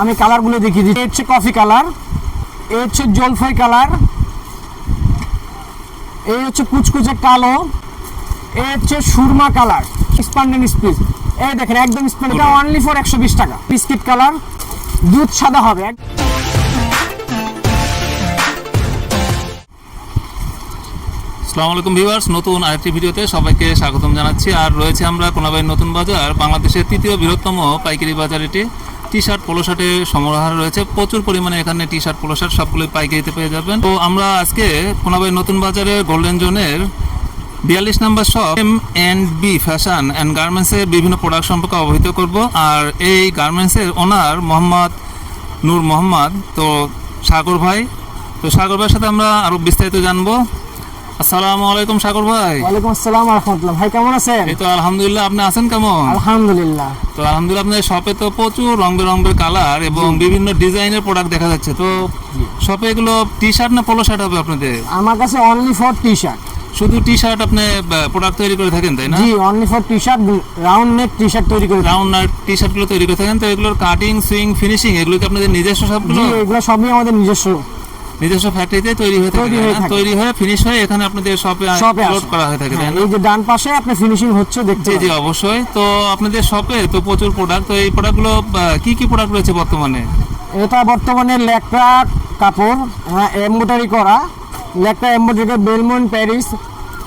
আমি কালারগুলো দেখিয়ে দিচ্ছি। এই হচ্ছে কফি কালার, এই হচ্ছে জলফাই কালার, এই হচ্ছে কুচকুচে কালো, এই হচ্ছে সুরমা কালার, স্পান্ডেন স্পিচ। এই দেখেন একদম স্পান্ডেন, এটা অনলি ফর 120 টাকা। বিস্কিট কালার, দুধ সাদা হবে। আসসালামু আলাইকুম ভিউয়ার্স, নতুন আরেকটি ভিডিওতে সবাইকে স্বাগতম জানাচ্ছি। আর রয়েছে আমরা কোনাবাড়ি নতুন বাজার, বাংলাদেশের তৃতীয় বৃহত্তম পাইকারি বাজার। এটি টি শার্ট পোলো শার্টের সমাহার রয়েছে প্রচুর পরিমাণে। এখানে টি শার্ট পোলো শার্ট সবগুলোই পাইকারিতে পেয়ে যাবেন। তো আমরা আজকে কোনাবাড়ি নতুন বাজারের গোল্ডেন জোনের 42 নম্বর শপ M&B ফ্যাশন অ্যান্ড গার্মেন্টসের বিভিন্ন প্রোডাক্ট সম্পর্কে অবহিত করব। আর এই গার্মেন্টসের ওনার মোহাম্মদ নূর মোহাম্মদ, তো সাগর ভাই। তো সাগর ভাইয়ের সাথে আমরা আরো বিস্তারিত জানবো। আসসালামু আলাইকুম সাগর ভাই। ওয়ালাইকুম আসসালাম ওয়া রাহমাতুল্লাহ। ভাই কেমন আছেন? এই তো আলহামদুলিল্লাহ, আপনি আছেন কেমন? আলহামদুলিল্লাহ। তো আলহামদুলিল্লাহ, আপনাদের শপে তো প্রচুর রং বেরঙের কালার এবং বিভিন্ন ডিজাইনের প্রোডাক্ট দেখা যাচ্ছে। তো শপে এগুলো টি শার্ট না পোলো শার্ট হবে আপনাদের? আমার কাছে অনলি ফর টি শার্ট। শুধু টি শার্ট আপনি প্রোডাক্ট তৈরি করে থাকেন, তাই না? জি, only for T shirt, round neck T shirt তৈরি করে। রাউন্ড নেক টি শার্টগুলো তৈরি করে থাকেন। তো এগুলোর কাটিং, সুইং, ফিনিশিং এগুলো কি আপনাদের নিজস্ব সবগুলো? জি, এগুলো সবই আমাদের নিজস্ব ফ্যাক্টরিতে তৈরি হয়ে থাকে, তৈরি হয়ে ফিনিশ হয়ে এখানে আপনাদের শপে লোড করা হয়ে থাকে, তাই না? এই যে ডান পাশে আপনি ফিনিশিং হচ্ছে দেখতে। জি জি অবশ্যই। তো আপনাদের শপে তো প্রচুর প্রোডাক্ট। তো এই প্রোডাক্টগুলো কি কি প্রোডাক্ট রয়েছে বর্তমানে? এটা বর্তমানে লেকটা কাপড়, এমব্রয়ডারি করা লেকটা এমব্রয়ডারি, বেলমন্ট প্যারিস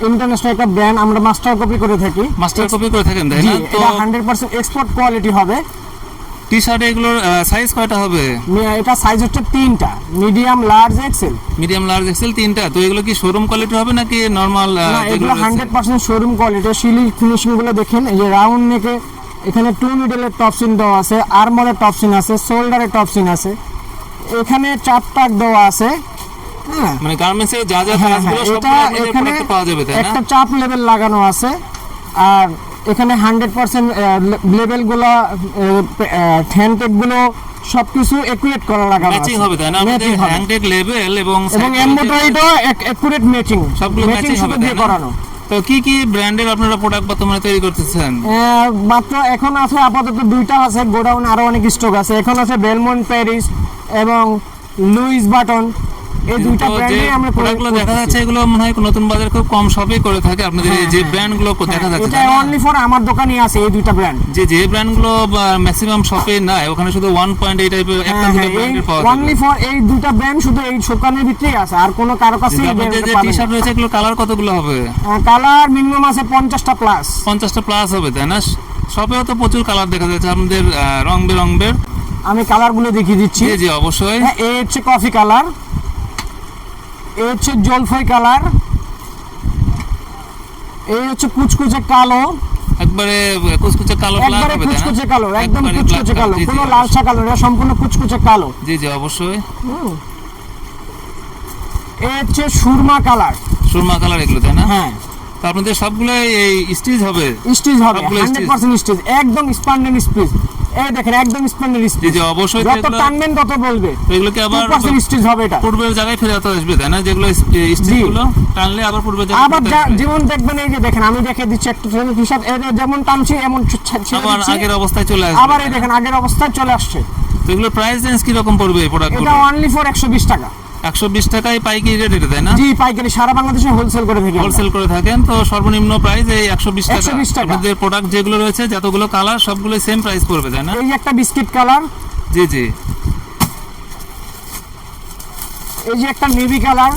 ইন্টারন্যাশনাল একটা ব্র্যান্ড, আমরা মাস্টার কপি করে থাকি। মাস্টার কপি করে থাকেন, তাই না? তো এটা 100% এক্সপোর্ট কোয়ালিটি হবে। টি শার্ট এগুলোর সাইজ কয়টা হবে? এটা সাইজ হচ্ছে 3টা, medium, large, XL. Medium, large, XL 3টা। তো এগুলো কি শোরুম কোয়ালিটি হবে নাকি নরমাল? এগুলো 100% শোরুম কোয়ালিটি। সিলি ফিনিশিং গুলো দেখেন, এই যে রাউন্ড নেকে এখানে 2 মিডলের টপসিন দেওয়া আছে, আর্মরের টপসিন আছে, শোল্ডারের টপসিন আছে, এখানে 4 টাক দেওয়া আছে। হ্যাঁ, মানে গার্মেন্টস এর যা যা কাজগুলো সবগুলো আপনাদের প্রোডাক্টে পাওয়া যাবে, তাই না? একটা চাপ লেভেল লাগানো আছে। আর এখানে 100% লেভেলগুলো, হ্যান্ড গুলো সবকিছু একুরেট করা লাগানো আছে। ম্যাচিং হবে, তাই না? আমাদের হ্যান্ড টেক লেভেল এবং এমব্রয়ডারিটাও একুরেট ম্যাচিং, সবগুলো ম্যাচিং হবে দিয়ে করানো। তো কি কি ব্র্যান্ডের আপনারা প্রোডাক্ট বর্তমানে তৈরি করতেছেন? মাত্র এখন আছে আপাতত 2টা আছে, গোডাউন আরো অনেক স্টক আছে। এখন আছে বেলমন্ট প্যারিস এবং লুইস বাটন, এই 2টা ব্র্যান্ডে আমরা প্রোডাক্টগুলো দেখা যাচ্ছে। এগুলো মনে হয় নতুন বাজার খুব কম শপে করে থাকে আপনাদের এই যে ব্র্যান্ডগুলো দেখা যাচ্ছে। এটা অনলি ফর আমার দোকানেই আছে এই 2টা ব্র্যান্ড। যে ব্র্যান্ডগুলো ম্যাক্সিমাম শপে নাই, ওখানে শুধু 1.8 টাইপের একটা দুটো ব্র্যান্ডের পাওয়া যায়। অনলি ফর এই 2টা ব্র্যান্ড শুধু এই দোকানের ভিতরেই আছে, আর কোনো কারো কাছেই আপনাদের যে টি শার্ট রয়েছে এগুলো কালার কতগুলো হবে? কালার মিনিমাম আছে 50টা প্লাস। 50টা প্লাস হবে, তাই না? শপেও তো প্রচুর কালার দেখা যাচ্ছে আপনাদের রং বেরঙের। আমি কালারগুলো দেখিয়ে দিচ্ছি। জি জি অবশ্যই। এই হচ্ছে কফি কালার, এই হচ্ছে জলফাই কালার, এই হচ্ছে কুচকুচে কালো, একবারে কুচকুচে কালো ব্ল্যাক হবে, তাই না? কুচকুচে কালো, একদম কুচকুচে কালো, কোনো লালচা কালো না, সম্পূর্ণ কুচকুচে কালো। জি জি অবশ্যই। এই হচ্ছে সুরমা কালার, সুরমা কালার এগুলো, তাই না? হ্যাঁ। তো আপনাদের সবগুলো এই স্টিচ হবে? স্টিচ হবে 100% স্টিচ, একদম স্পান্ডেন স্টিচ। এই দেখেন একদম স্পান্ডেন স্টিচ। জি জি অবশ্যই। যত টানবেন তত বলবে। তো এগুলো কি আবার 2% স্টিচ হবে? এটা পূর্বের জায়গায় ফিরে আসবে, তাই না? যেগুলো স্টিচগুলো টানলে আবার পূর্বের জায়গায় আবার যেমন দেখবেন, এই যে দেখেন আমি দেখে দিচ্ছি একটা টি শার্ট, এটা যেমন টানছি এমন আবার আগের অবস্থায় চলে আসবে। আবার এই দেখেন আগের অবস্থায় চলে আসছে। তো এগুলোর প্রাইস রেঞ্জ কি রকম পড়বে এই প্রোডাক্টগুলো? এটা অনলি ফর 120 টাকা। 120 টাকায় পাইকারি রেট এটা, তাই না? জি, পাইকারি সারা বাংলাদেশে হোলসেল করে থাকি। হোলসেল করে থাকেন। তো সর্বনিম্ন প্রাইস এই 120 টাকা। 120 টাকা। আপনাদের প্রোডাক্ট যেগুলো রয়েছে যতগুলো কালার সবগুলো সেম প্রাইস পড়বে, তাই না? এই যে একটা বিস্কিট কালার, জি জি। এই যে একটা নেভি কালার।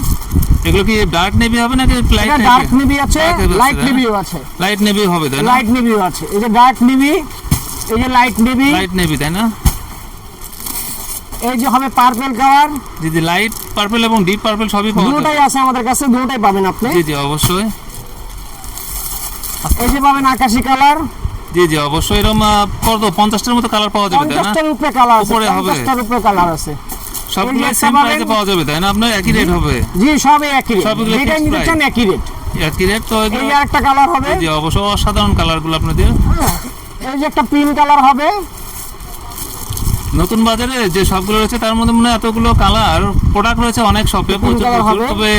এগুলো কি ডার্ক নেভি হবে নাকি লাইট নেভি? ডার্ক নেভি আছে, লাইট নেভিও আছে। লাইট নেভি হবে, তাই না? লাইট নেভিও আছে। এই যে ডার্ক নেভি, এই যে লাইট নেভি, লাইট নেভি, তাই না? এই যে হবে পার্পল কালার। জি জি, লাইট পার্পল এবং ডিপ পার্পল সবই পাওয়া যাবে। দুটোই আছে আমাদের কাছে, দুটোই পাবেন আপনি। জি জি অবশ্যই। এই যে পাবেন আকাশী কালার। জি জি অবশ্যই। এরকম কত 50টার মতো কালার পাওয়া যাবে, তাই না? 50টার উপরে কালার আছে, উপরে হবে। 50টার উপরে কালার আছে। সবগুলো সেম প্রাইসে পাওয়া যাবে, তাই না? আপনার একই রেট হবে? জি, সবই একই রেট। সবগুলো যেটা নিতে চান একই রেট। একই রেট। তো এই আরেকটা কালার হবে। জি অবশ্যই অসাধারণ কালারগুলো আপনাদের। এই যে একটা পিঙ্ক কালার হবে। নতুন বাজারে যে সবগুলো রয়েছে তার মধ্যে মনে হয় এতগুলো কালার প্রোডাক্ট রয়েছে অনেক শপে নতুন colour হবে। তবে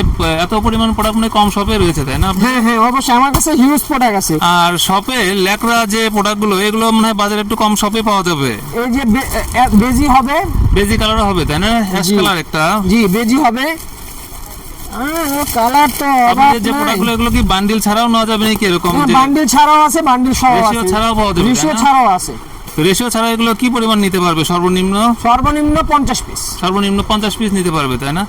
এত পরিমাণ প্রোডাক্ট মনে হয় কম শপে রয়েছে, তাই না? হ্যাঁ হ্যাঁ অবশ্যই আমার কাছে হিউজ প্রোডাক্ট আছে। আর শপে ল্যাকড়া যে প্রোডাক্টগুলো এগুলো মনে হয় বাজারে একটু কম শপে পাওয়া যাবে। এই যে বেজি হবে, বেজি কালারও হবে, তাই না? হ্যাশ জি। কালার একটা। জি বেজি হবে। কালার তো আপনাদের যে প্রোডাক্টগুলো এগুলো কি বান্ডিল ছাড়াও নেওয়া যাবে নাকি এরকম যে বান্ডিল ছাড়াও আছে, বান্ডিল সহ রেশিও আছে, ছাড়াও পাওয়া যাবে, তাই রেশিও না? ছাড়াও আছে। রেশিও ছাড়া এগুলো কি পরিমাণ নিতে পারবে সর্বনিম্ন? সর্বনিম্ন 50 পিস। সর্বনিম্ন 50 পিস নিতে পারবে, তাই না?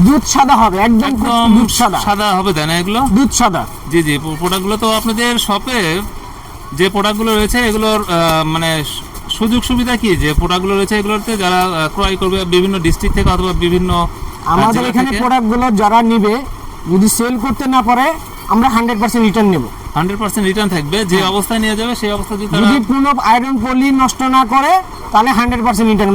দুধ সাদা হবে, একদম একদম দুধ সাদা, সাদা হবে, তাই না এগুলো? দুধ সাদা। জি জি, প্রোডাক্টগুলো তো আপনাদের শপে যে প্রোডাক্টগুলো রয়েছে এগুলোর মানে সুযোগ সুবিধা কি যে প্রোডাক্টগুলো রয়েছে এগুলোতে যারা ক্রয় করবে বিভিন্ন ডিস্ট্রিক্ট থেকে অথবা বিভিন্ন আমাদের জেলা এখানে থেকে প্রোডাক্টগুলো যারা নিবে যদি সেল করতে না পারে আমরা 100% রিটার্ন নেব। 100% রিটার্ন থাকবে, যে অবস্থায় নিয়ে যাবে সেই অবস্থা যদি তারা যদি কোনো আয়রন পলি নষ্ট না করে তাহলে 100% রিটার্ন।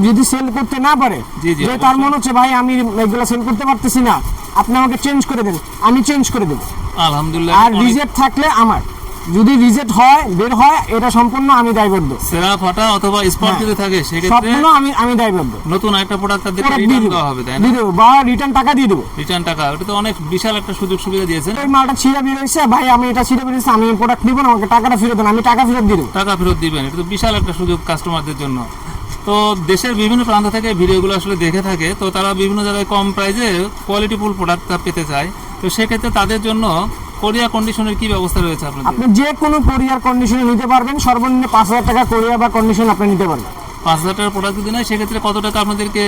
যদি সেল করতে না পারে, জি, জি, যে তার অবশ্যই। মনে হচ্ছে ভাই আমি এগুলো সেল করতে পারতেছি না, আপনি আমাকে চেঞ্জ করে দেন, আমি চেঞ্জ করে দেবো। আলহামদুলিল্লাহ আর অনেক রিজেক্ট থাকলে আমার, যদি রিজেক্ট হয় বের হয় এটা সম্পূর্ণ আমি দায়বদ্ধ। সেরা ফাটা অথবা স্পট হ্যাঁ। যদি থাকে সেক্ষেত্রে সম্পূর্ণ আমি দায়বদ্ধ। নতুন একটা প্রোডাক্ট তাদেরকে প্রোডাক্ট দিয়ে রিটার্ন দেবো, দেওয়া হবে, তাই না? দিয়ে দেবো বা রিটার্ন টাকা দিয়ে দেবো। রিটার্ন টাকা, ওটা তো অনেক বিশাল একটা সুযোগ সুবিধা দিয়েছেন। এই মালটা ছিঁড়ে বেরিয়েছে, ভাই আমি এটা ছিঁড়ে বেরিয়েছে, আমি প্রোডাক্ট নিবো না, আমাকে টাকাটা ফেরত দেন, আমি টাকা ফেরত দিয়ে দেবো। টাকা ফেরত দিবেন, এটা তো বিশাল একটা সুযোগ কাস্টমারদের জন্য। তো দেশের বিভিন্ন প্রান্ত থেকে ভিডিওগুলো আসলে দেখে থাকে, তো তারা বিভিন্ন জায়গায় কম প্রাইসে কোয়ালিটিফুল প্রোডাক্টটা পেতে চায়। তো সেক্ষেত্রে তাদের জন্য কোরিয়া কন্ডিশনের কি ব্যবস্থা রয়েছে আপনাদের? আপনি যে কোনো কোরিয়ার কন্ডিশনে নিতে পারবেন, সর্বনিম্ন 5000 টাকা কোরিয়া বা কন্ডিশন আপনি নিতে পারবেন। 5000 টাকার প্রোডাক্ট যদি নেয় সেক্ষেত্রে কত টাকা আপনাদেরকে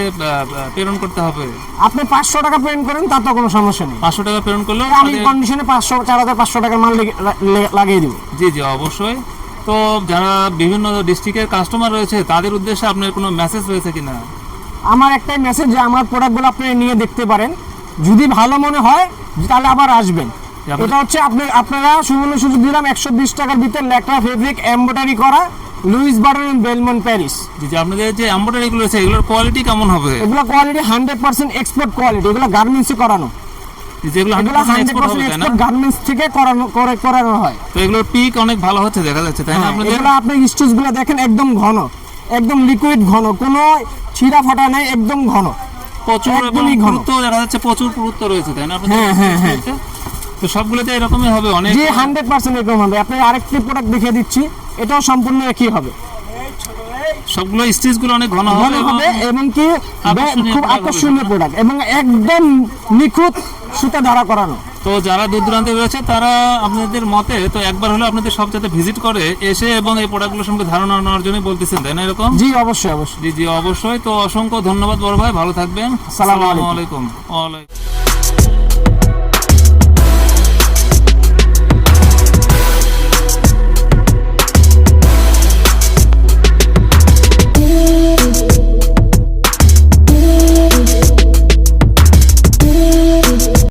প্রেরণ করতে হবে? আপনি 500 টাকা পেমেন্ট করেন, তার তো কোনো সমস্যা নেই। 500 টাকা প্রেরণ করলেও আমি কন্ডিশনে 4500 টাকার মাল লাগিয়ে দিব। জি জি অবশ্যই। তো যারা বিভিন্ন ডিস্ট্রিক্টের কাস্টমার রয়েছে তাদের উদ্দেশ্যে আপনার কোনো মেসেজ রয়েছে কিনা? আমার একটাই মেসেজ যে আমার প্রোডাক্টগুলো আপনি নিয়ে দেখতে পারেন, যদি ভালো মনে হয় তাহলে আবার আসবেন। এটা হচ্ছে আপনারা সুযোগ দিলাম 120 টাকার ভিতরে ল্যাকড়া ফেব্রিক এমব্রয়ডারি করা লুইস বার্টন বেলমন্ট প্যারিস। জি জি, আপনাদের যে এমব্রয়ডারিগুলো রয়েছে এগুলোর কোয়ালিটি কেমন হবে? এগুলো কোয়ালিটি 100% এক্সপোর্ট কোয়ালিটি, এগুলো গার্মেন্টসে করানো, যেগুলো এগুলো 100% এক্সপোর্ট হবে, তাই না? এক্সপোর্ট গার্মেন্টস থেকে করানো হয়। তো এগুলোর পিক অনেক ভালো হচ্ছে দেখা যাচ্ছে, তাই না আপনাদের? এগুলো আপনি স্টিচগুলো দেখেন একদম ঘন, একদম লিকুইড ঘন, কোনো ছিঁড়া ফাটা নাই, একদম ঘন, প্রচুর এবং একদমই ঘন। পুরুত্ব দেখা যাচ্ছে, প্রচুর পুরুত্ব রয়েছে, তাই না আপনাদের? হ্যাঁ। তো সবগুলোতে এরকমই হবে অনেক? যে 100% এরকম হবে। আপনি আরেকটি প্রোডাক্ট দেখিয়ে দিচ্ছি, এটাও সম্পূর্ণ একই হবে, সবগুলো স্টিচগুলো অনেক ঘন ঘন হবে হবে এবং কি আকর্ষণীয় খুব product আকর্ষণীয় হবে। প্রোডাক্ট এবং একদম নিখুঁত সুতা দ্বারা করানো। তো যারা দূর দূরান্তে রয়েছে তারা আপনাদের মতে তো একবার হলে আপনাদের সব যাতে ভিজিট করে এসে এবং এই প্রোডাক্টগুলো সম্পর্কে ধারণা নেওয়ার জন্য বলতেছেন, তাই না এরকম? জি অবশ্যই। জি জি অবশ্যই। তো অসংখ্য ধন্যবাদ বড় ভাই, ভালো থাকবেন। আসসালামু আলাইকুম। আলাইকুম। ওয়ালাইকুম